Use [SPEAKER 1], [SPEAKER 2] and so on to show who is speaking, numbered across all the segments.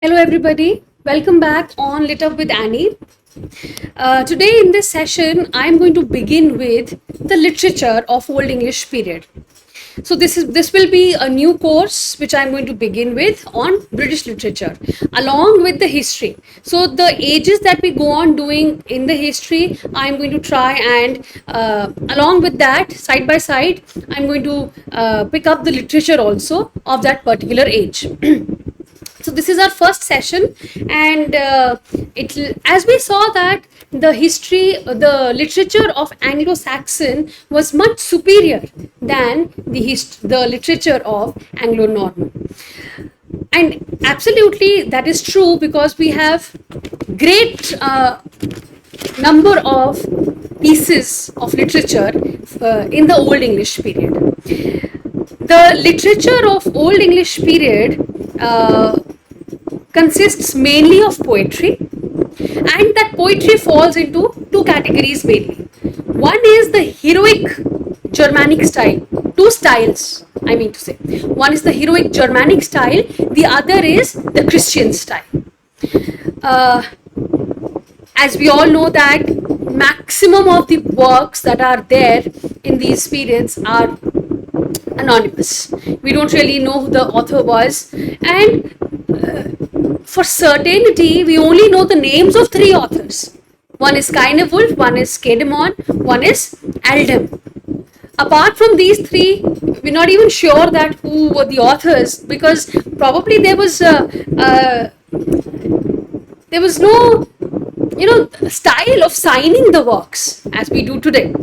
[SPEAKER 1] Hello, everybody. Welcome back on Lit Up with Annie. Today, in this session, I'm going to begin with the literature of Old English period. So this will be a new course which I'm going to begin with on British literature, along with the history. So the ages that we go on doing in the history, I'm going to try and along with that, side by side, I'm going to pick up the literature also of that particular age. So this is our first session, and as we saw that the literature of Anglo-Saxon was much superior than the literature of Anglo-Norman. And absolutely that is true, because we have great number of pieces of literature in the Old English period. The literature of Old English period consists mainly of poetry, and that poetry falls into two categories mainly. One is the heroic Germanic style, two styles I mean to say. One is the heroic Germanic style, the other is the Christian style. As we all know that maximum of the works that are there in these periods are anonymous. We don't really know who the author was, and for certainty we only know the names of three authors. One is Beowulf, one is Cademon, one is Aldem. Apart from these three, we're not even sure that who were the authors, because probably there was no style of signing the works as we do today.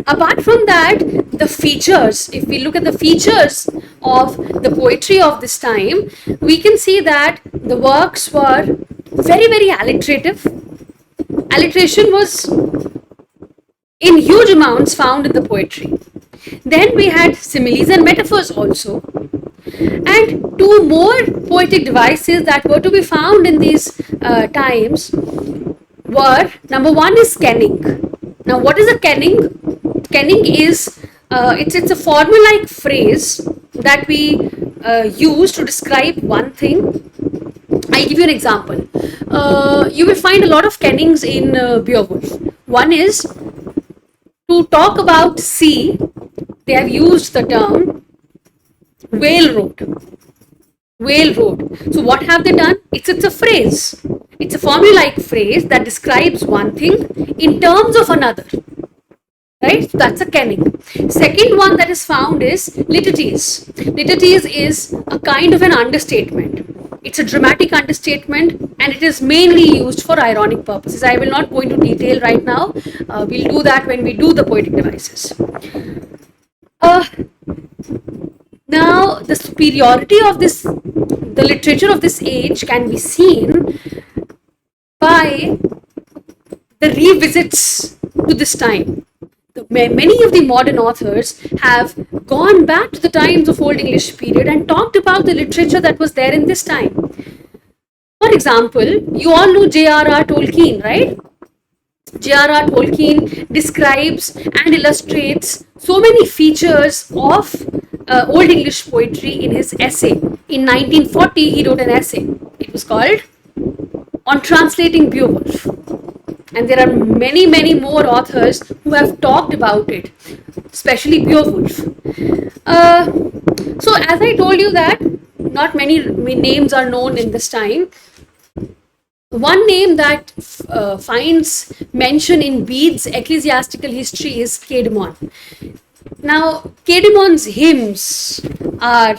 [SPEAKER 1] Apart from that, the features, if we look at the features of the poetry of this time, we can see that the works were very, very alliterative. Alliteration was in huge amounts found in the poetry. Then we had similes and metaphors also. And two more poetic devices that were to be found in these times were, number one is kenning. Now, what is a kenning? Kenning is it's a formulaic phrase that we use to describe one thing. I'll give you an example. You will find a lot of kennings in Beowulf. One is to talk about sea. They have used the term whale road. Whale road. So what have they done? It's a phrase. It's a formulaic phrase that describes one thing in terms of another. Right? So that's a kenning. Second one that is found is liturgies. Liturgies is a kind of an understatement. It's a dramatic understatement, and it is mainly used for ironic purposes. I will not go into detail right now. We'll do that when we do the poetic devices. Now, the superiority of the literature of this age can be seen by the revisits to this time. Many of the modern authors have gone back to the times of Old English period and talked about the literature that was there in this time. For example, you all know J.R.R. Tolkien, right? J.R.R. Tolkien describes and illustrates so many features of Old English poetry in his essay. In 1940, he wrote an essay. It was called On Translating Beowulf. And there are many, many more authors who have talked about it, especially Beowulf. So as I told you that not many names are known in this time. One name that finds mention in Bede's ecclesiastical history is Cademon. Now, Cademon's hymns are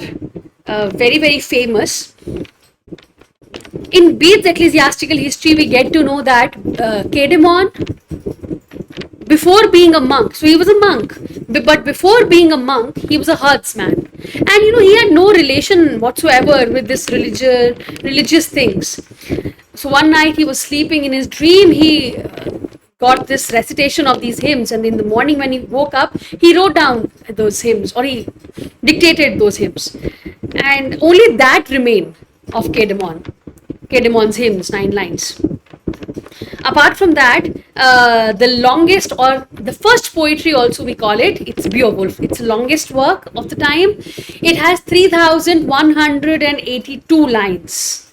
[SPEAKER 1] very, very famous. In Bede's ecclesiastical history, we get to know that Cademon, before being a monk, so he was a monk, but before being a monk, he was a herdsman. And he had no relation whatsoever with this religious things. So one night he was sleeping, in his dream he got this recitation of these hymns, and in the morning when he woke up, he wrote down those hymns, or he dictated those hymns. And only that remained of Cademon's hymns, 9 lines. Apart from that, the longest, or the first poetry also we call it, it's Beowulf. It's the longest work of the time. It has 3,182 lines.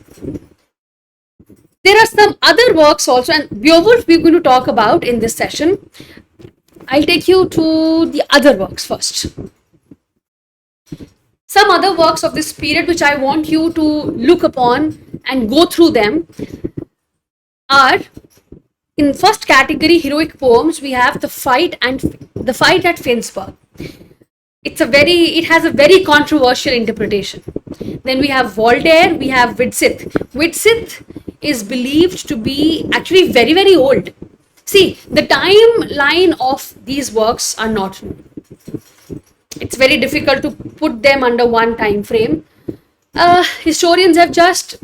[SPEAKER 1] There are some other works also, and Beowulf we're going to talk about in this session. I'll take you to the other works first. Some other works of this period which I want you to look upon and go through them are, in first category, heroic poems, we have the fight at Finnsburg. It has a very controversial interpretation. Then we have Voltaire, we have Widsith. Widsith is believed to be actually very, very old. See, the timeline of these works are not known. It's very difficult to put them under one time frame. Historians have just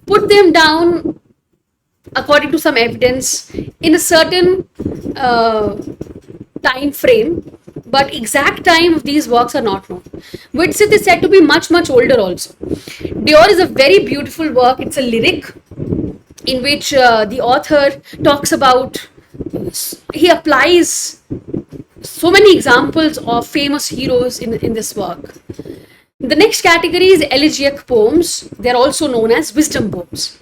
[SPEAKER 1] put them down according to some evidence in a certain time frame, but exact time of these works are not known. Widsith is said to be much, much older also. Dior is a very beautiful work. It's a lyric in which the author talks about, he applies so many examples of famous heroes in this work. The next category is elegiac poems. They're also known as wisdom poems.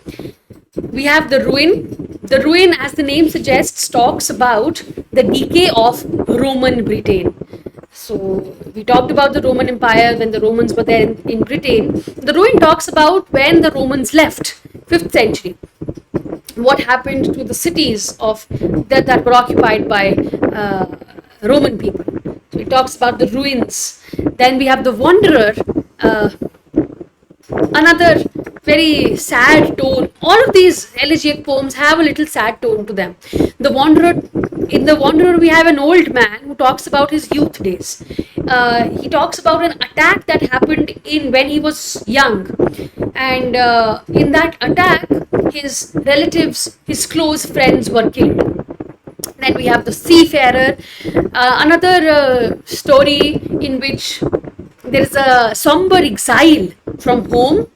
[SPEAKER 1] We have the Ruin. The Ruin, as the name suggests, talks about the decay of Roman Britain. So we talked about the Roman Empire when the Romans were there in Britain. The Ruin talks about when the Romans left, 5th century. What happened to the cities of that were occupied by Roman people. So it talks about the ruins. Then we have the Wanderer, another very sad tone. All of these elegiac poems have a little sad tone to them. The Wanderer, in the Wanderer, we have an old man who talks about his youth days. He talks about an attack that happened when he was young, and in that attack, his relatives, his close friends were killed. Then we have the Seafarer, another story in which there is a somber exile from home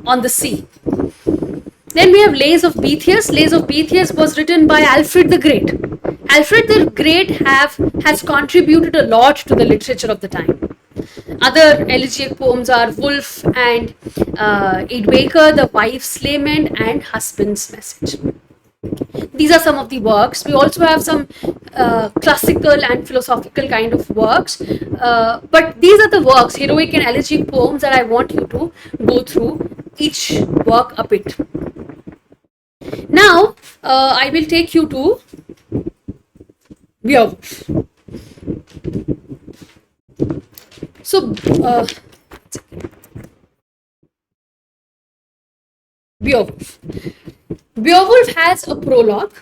[SPEAKER 1] on the sea. Then we have Lays of Boethius. Lays of Boethius was written by Alfred the Great. Alfred the Great has contributed a lot to the literature of the time. Other elegiac poems are Wolf and Eadwaker, The Wife's Lament, and Husband's Message. These are some of the works. We also have some classical and philosophical kind of works. But these are the works, heroic and elegiac poems, that I want you to go through each work a bit. Now, I will take you to Beowulf. So, Beowulf. Beowulf has a prologue.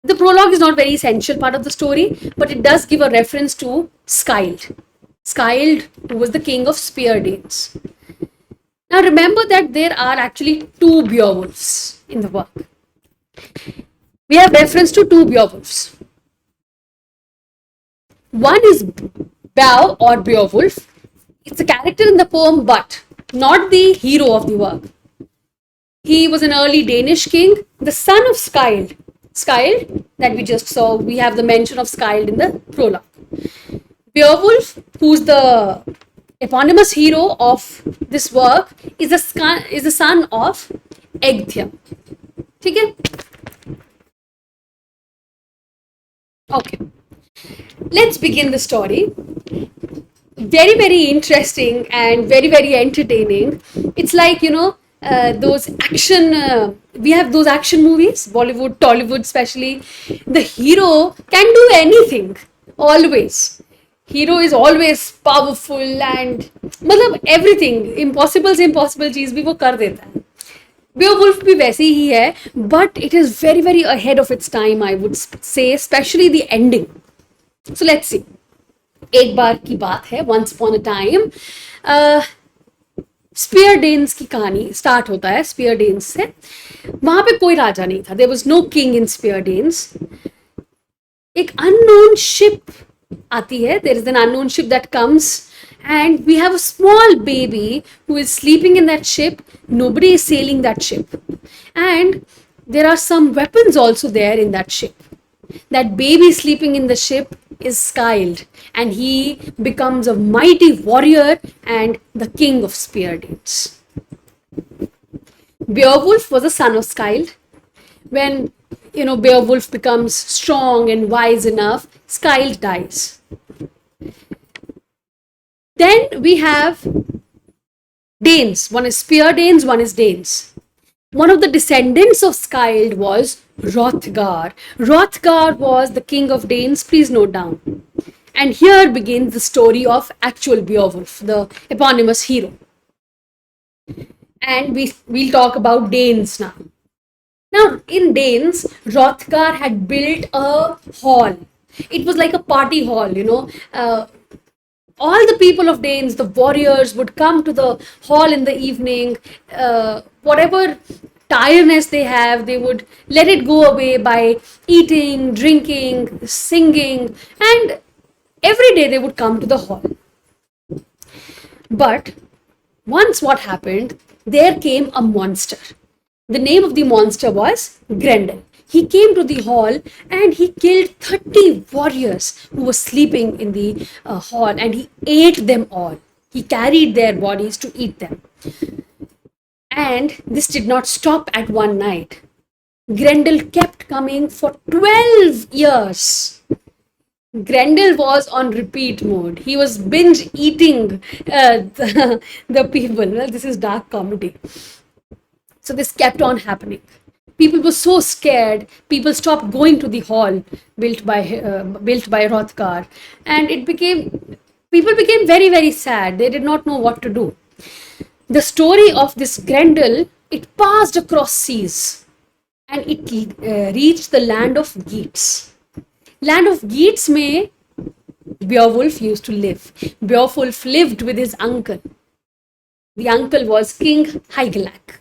[SPEAKER 1] The prologue is not very essential part of the story, but it does give a reference to Scyld. Scyld, who was the king of Spear Danes. Now remember that there are actually two Beowulfs in the work. We have reference to two Beowulfs. One is Beow or Beowulf. It's a character in the poem, but not the hero of the work. He was an early Danish king, the son of Scyld. Scyld, that we just saw, we have the mention of Scyld in the prologue. Beowulf, who's the eponymous hero of this work, is the son of Egthia. Okay? Okay. Let's begin the story. Very, very interesting and very, very entertaining. It's like, those action, we have those action movies, Bollywood, Tollywood especially. The hero can do anything, always. Hero is always powerful and everything, impossible से impossible चीज भी वो कर देता है. Beowulf भी वैसी ही है, but it is very, very ahead of its time, I would say, especially the ending. So let's see. एक बार की बात है, once upon a time, Spear Dens की कहानी स्टार्ट होता है. स्पीयर डेन्स से, वहां पे कोई राजा नहीं था. There was no king in Spear Dens. एक अननोन शिप आती है. There is an unknown ship that comes and we have a small baby who is sleeping in that ship. Nobody is sailing that ship, and there are some weapons also there in that ship. That baby sleeping in the ship is Skald, and he becomes a mighty warrior and the king of spear danes. Beowulf was a son of Skald. When Beowulf becomes strong and wise enough, Skald dies. Then we have Danes. One is spear Danes, one is Danes. One of the descendants of Skald was Hrothgar. Hrothgar was the king of Danes. Please note down. And here begins the story of actual Beowulf, the eponymous hero. And we'll talk about Danes now. Now, in Danes, Hrothgar had built a hall. It was like a party hall. All the people of Danes, the warriors, would come to the hall in the evening. Whatever tiredness they have, they would let it go away by eating, drinking, singing, and every day they would come to the hall. But once what happened, there came a monster. The name of the monster was Grendel. He came to the hall and he killed 30 warriors who were sleeping in the hall, and he ate them all. He carried their bodies to eat them. And this did not stop at one night. Grendel kept coming for 12 years. Grendel was on repeat mode. He was binge eating the people. Well, this is dark comedy. So this kept on happening. People were so scared. People stopped going to the hall built by Hrothgar, and people became very, very sad. They did not know what to do. The story of this Grendel, it passed across seas, and it reached the land of Geats. Land of Geats में Beowulf used to live. Beowulf lived with his uncle. The uncle was King Hygelac.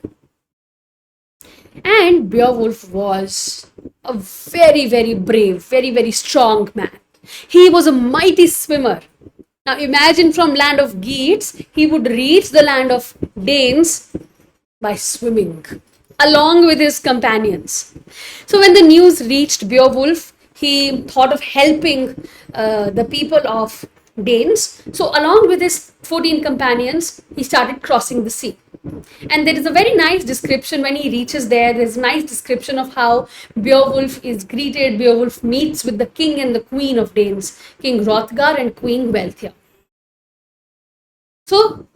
[SPEAKER 1] And Beowulf was a very, very brave, very, very strong man. He was a mighty swimmer. Now imagine, from land of Geats, he would reach the land of Danes by swimming, along with his companions. So when the news reached Beowulf, he thought of helping the people of Danes. So along with his 14 companions, he started crossing the sea. And there is a very nice description when he reaches there. There's a nice description of how Beowulf is greeted. Beowulf meets with the king and the queen of Danes, King Hrothgar and Queen Welthia. So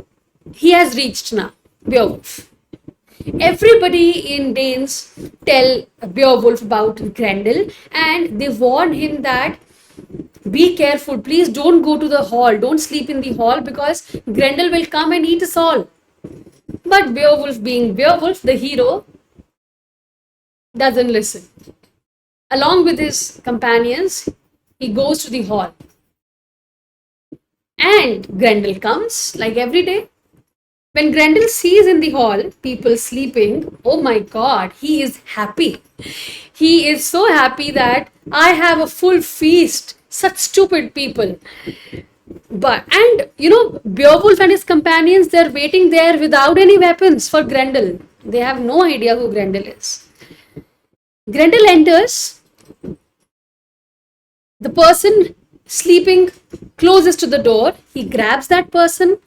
[SPEAKER 1] he has reached now, Beowulf. Everybody in Danes tell Beowulf about Grendel, and they warn him that be careful, please don't go to the hall, don't sleep in the hall, because Grendel will come and eat us all. But Beowulf, being Beowulf, the hero, doesn't listen. Along with his companions, he goes to the hall. And Grendel comes, like every day. When Grendel sees in the hall people sleeping, oh my god, he is happy. He is so happy that I have a full feast. Such stupid people. Beowulf and his companions, they're waiting there without any weapons for Grendel. They have no idea who Grendel is. Grendel enters. The person sleeping closest to the door, he grabs that person,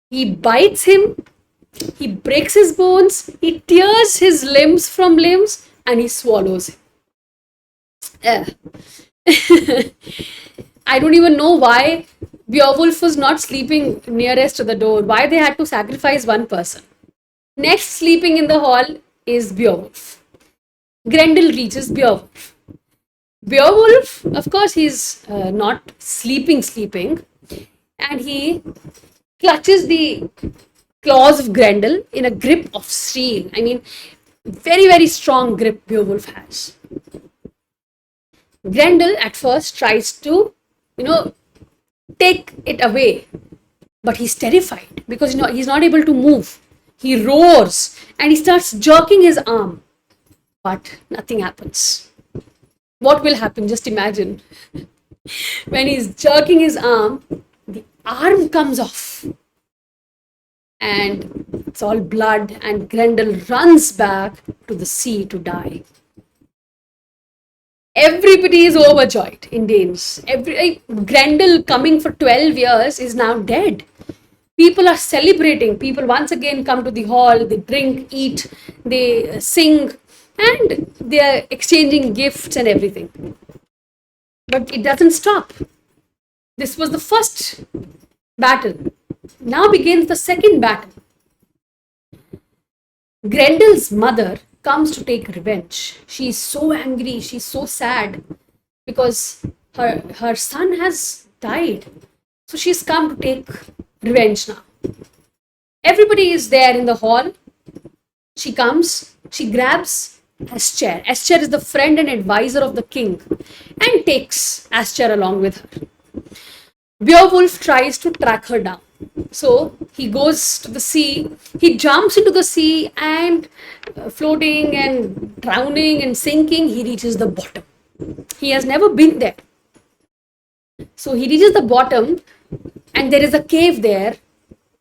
[SPEAKER 1] he bites him, he breaks his bones, he tears his limbs from limbs, and he swallows him. I don't even know why Beowulf was not sleeping nearest to the door, why they had to sacrifice one person. Next sleeping in the hall is Beowulf. Grendel reaches Beowulf. Beowulf, of course, he's not sleeping, and he clutches the claws of Grendel in a grip of steel. I mean, very, very strong grip Beowulf has. Grendel at first tries to, take it away, but he's terrified because he's not able to move. He roars and he starts jerking his arm, but nothing happens. What will happen? Just imagine. When he's jerking his arm, the arm comes off and it's all blood, and Grendel runs back to the sea to die. Everybody is overjoyed in Danes. Grendel, coming for 12 years, is now dead. People are celebrating. People once again come to the hall, they drink, eat, they sing, and they are exchanging gifts and everything. But it doesn't stop. This was the first battle. Now begins the second battle. Grendel's mother comes to take revenge. She is so angry, she's so sad because her son has died. So she's come to take revenge now. Everybody is there in the hall. She comes, she grabs Aschere. Aschere is the friend and advisor of the king and takes Aschere along with her. Beowulf tries to track her down. So he goes to the sea, he jumps into the sea and floating and drowning and sinking, he reaches the bottom. He has never been there. So he reaches the bottom and there is a cave there,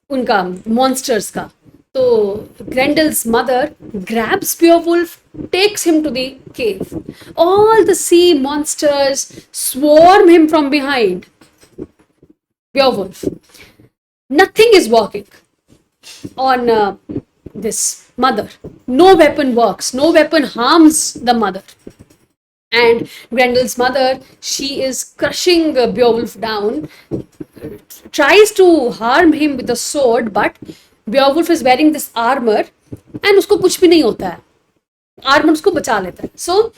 [SPEAKER 1] unka monsters ka. So Grendel's mother grabs Beowulf, takes him to the cave. All the sea monsters swarm him from behind. Beowulf. Nothing is working on this mother. No weapon works. No weapon harms the mother. And Grendel's mother, she is crushing Beowulf down, tries to harm him with a sword, but Beowulf is wearing this armor and उसको कुछ भी नहीं होता है. Armor उसको बचा लेता है. So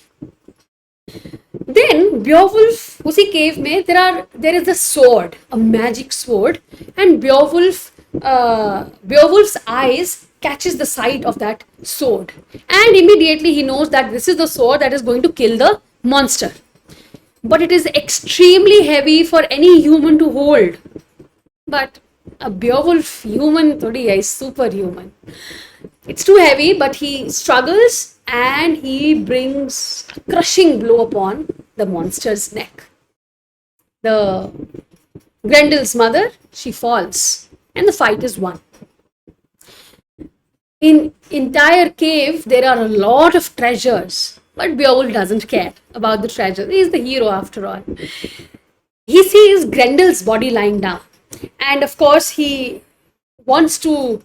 [SPEAKER 1] then Beowulf, उसी cave में there is a sword, a magic sword, and Beowulf's eyes catches the sight of that sword, and immediately he knows that this is the sword that is going to kill the monster. But it is extremely heavy for any human to hold. But a Beowulf human thodi hai, is superhuman. It's too heavy, but he struggles and he brings a crushing blow upon the monster's neck. The Grendel's mother, she falls and the fight is won. In entire cave, there are a lot of treasures, but Beowulf doesn't care about the treasure. He is the hero after all. He sees Grendel's body lying down, and of course he wants to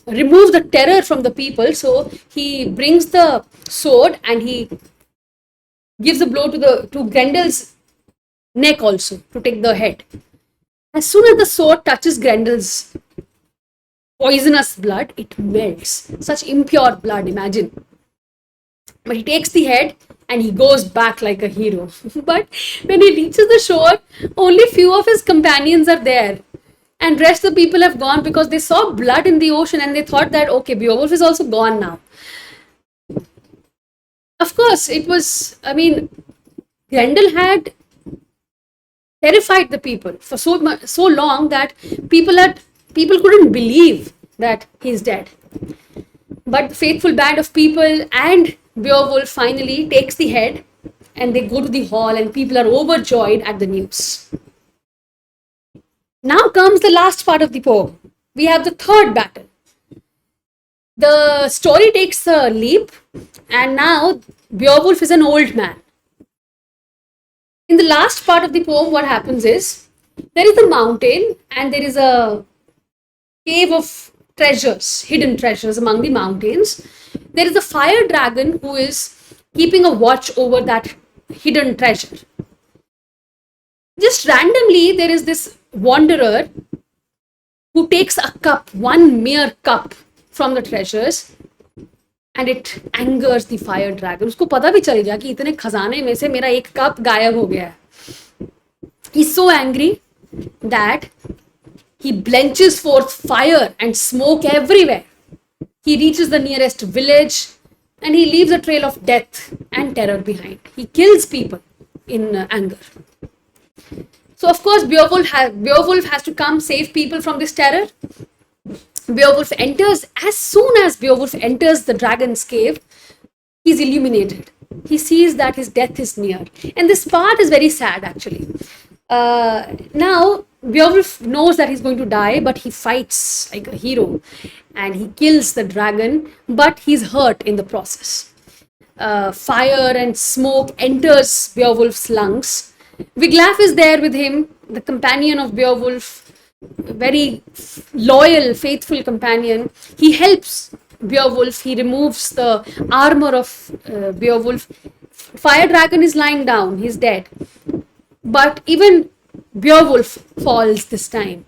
[SPEAKER 1] remove the terror from the people, so he brings the sword and he gives a blow to Grendel's neck also to take the head. As soon as the sword touches Grendel's poisonous blood, it melts. Such impure blood, imagine. But he takes the head and he goes back like a hero. But when he reaches the shore, only few of his companions are there. And rest of the people have gone because they saw blood in the ocean and they thought that, okay, Beowulf is also gone now. Of course, it was, Grendel had terrified the people for so long that people couldn't believe that he's dead. But the faithful band of people and Beowulf finally takes the head and they go to the hall and people are overjoyed at the news. Now comes the last part of the poem. We have the third battle. The story takes a leap and now Beowulf is an old man. In the last part of the poem, what happens is, there is a mountain and there is a cave of treasures, hidden treasures among the mountains. There is a fire dragon who is keeping a watch over that hidden treasure. Just randomly, there is this wanderer who takes a cup, one mere cup from the treasures, and it angers the fire dragon. उसको पता भी चल गया कि इतने खजाने में से मेरा एक कप गायब हो गया है. He's so angry that he belches forth fire and smoke everywhere. He reaches the nearest village and he leaves a trail of death and terror behind. He kills people in anger. So of course Beowulf has to come save people from this terror. Beowulf enters. As soon as Beowulf enters the dragon's cave, he's illuminated. He sees that his death is near. And this part is very sad actually. Now Beowulf knows that he's going to die, but he fights like a hero and he kills the dragon, but he's hurt in the process. fire and smoke enters Beowulf's lungs. Wiglaf is there with him, the companion of Beowulf, very loyal, faithful companion. He helps Beowulf. He removes the armor of Beowulf. Fire dragon is lying down. He's dead. But even Beowulf falls this time.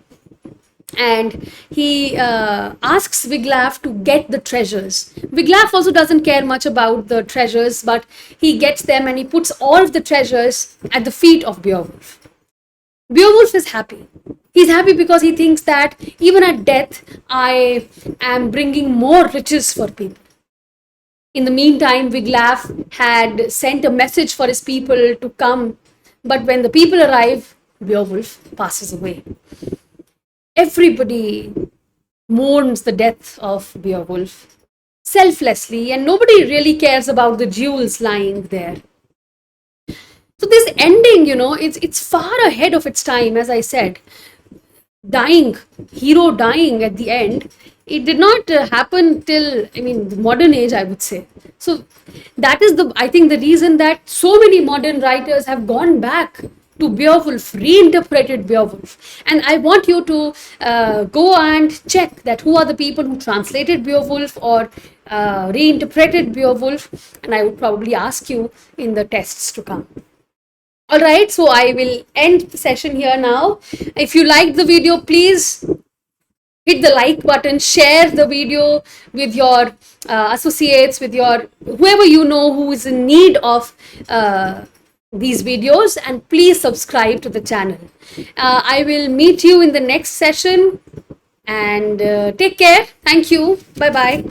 [SPEAKER 1] And he asks Wiglaf to get the treasures. Wiglaf also doesn't care much about the treasures, but he gets them and he puts all of the treasures at the feet of Beowulf. Beowulf is happy. He's happy because he thinks that even at death, I am bringing more riches for people. In the meantime, Wiglaf had sent a message for his people to come, but when the people arrive, Beowulf passes away. Everybody mourns the death of Beowulf selflessly, and nobody really cares about the jewels lying there. So this ending, it's far ahead of its time, as I said. Hero dying at the end, it did not happen till, the modern age, I would say. So that is I think the reason that so many modern writers have gone back to Beowulf, reinterpreted Beowulf. And I want you to go and check that who are the people who translated Beowulf or reinterpreted Beowulf, and I would probably ask you in the tests to come. All right, so I will end the session here now. If you liked the video, please hit the like button, share the video with your associates, with your whoever you know who is in need of these videos, and please subscribe to the channel. I will meet you in the next session, and take care. Thank you. Bye bye.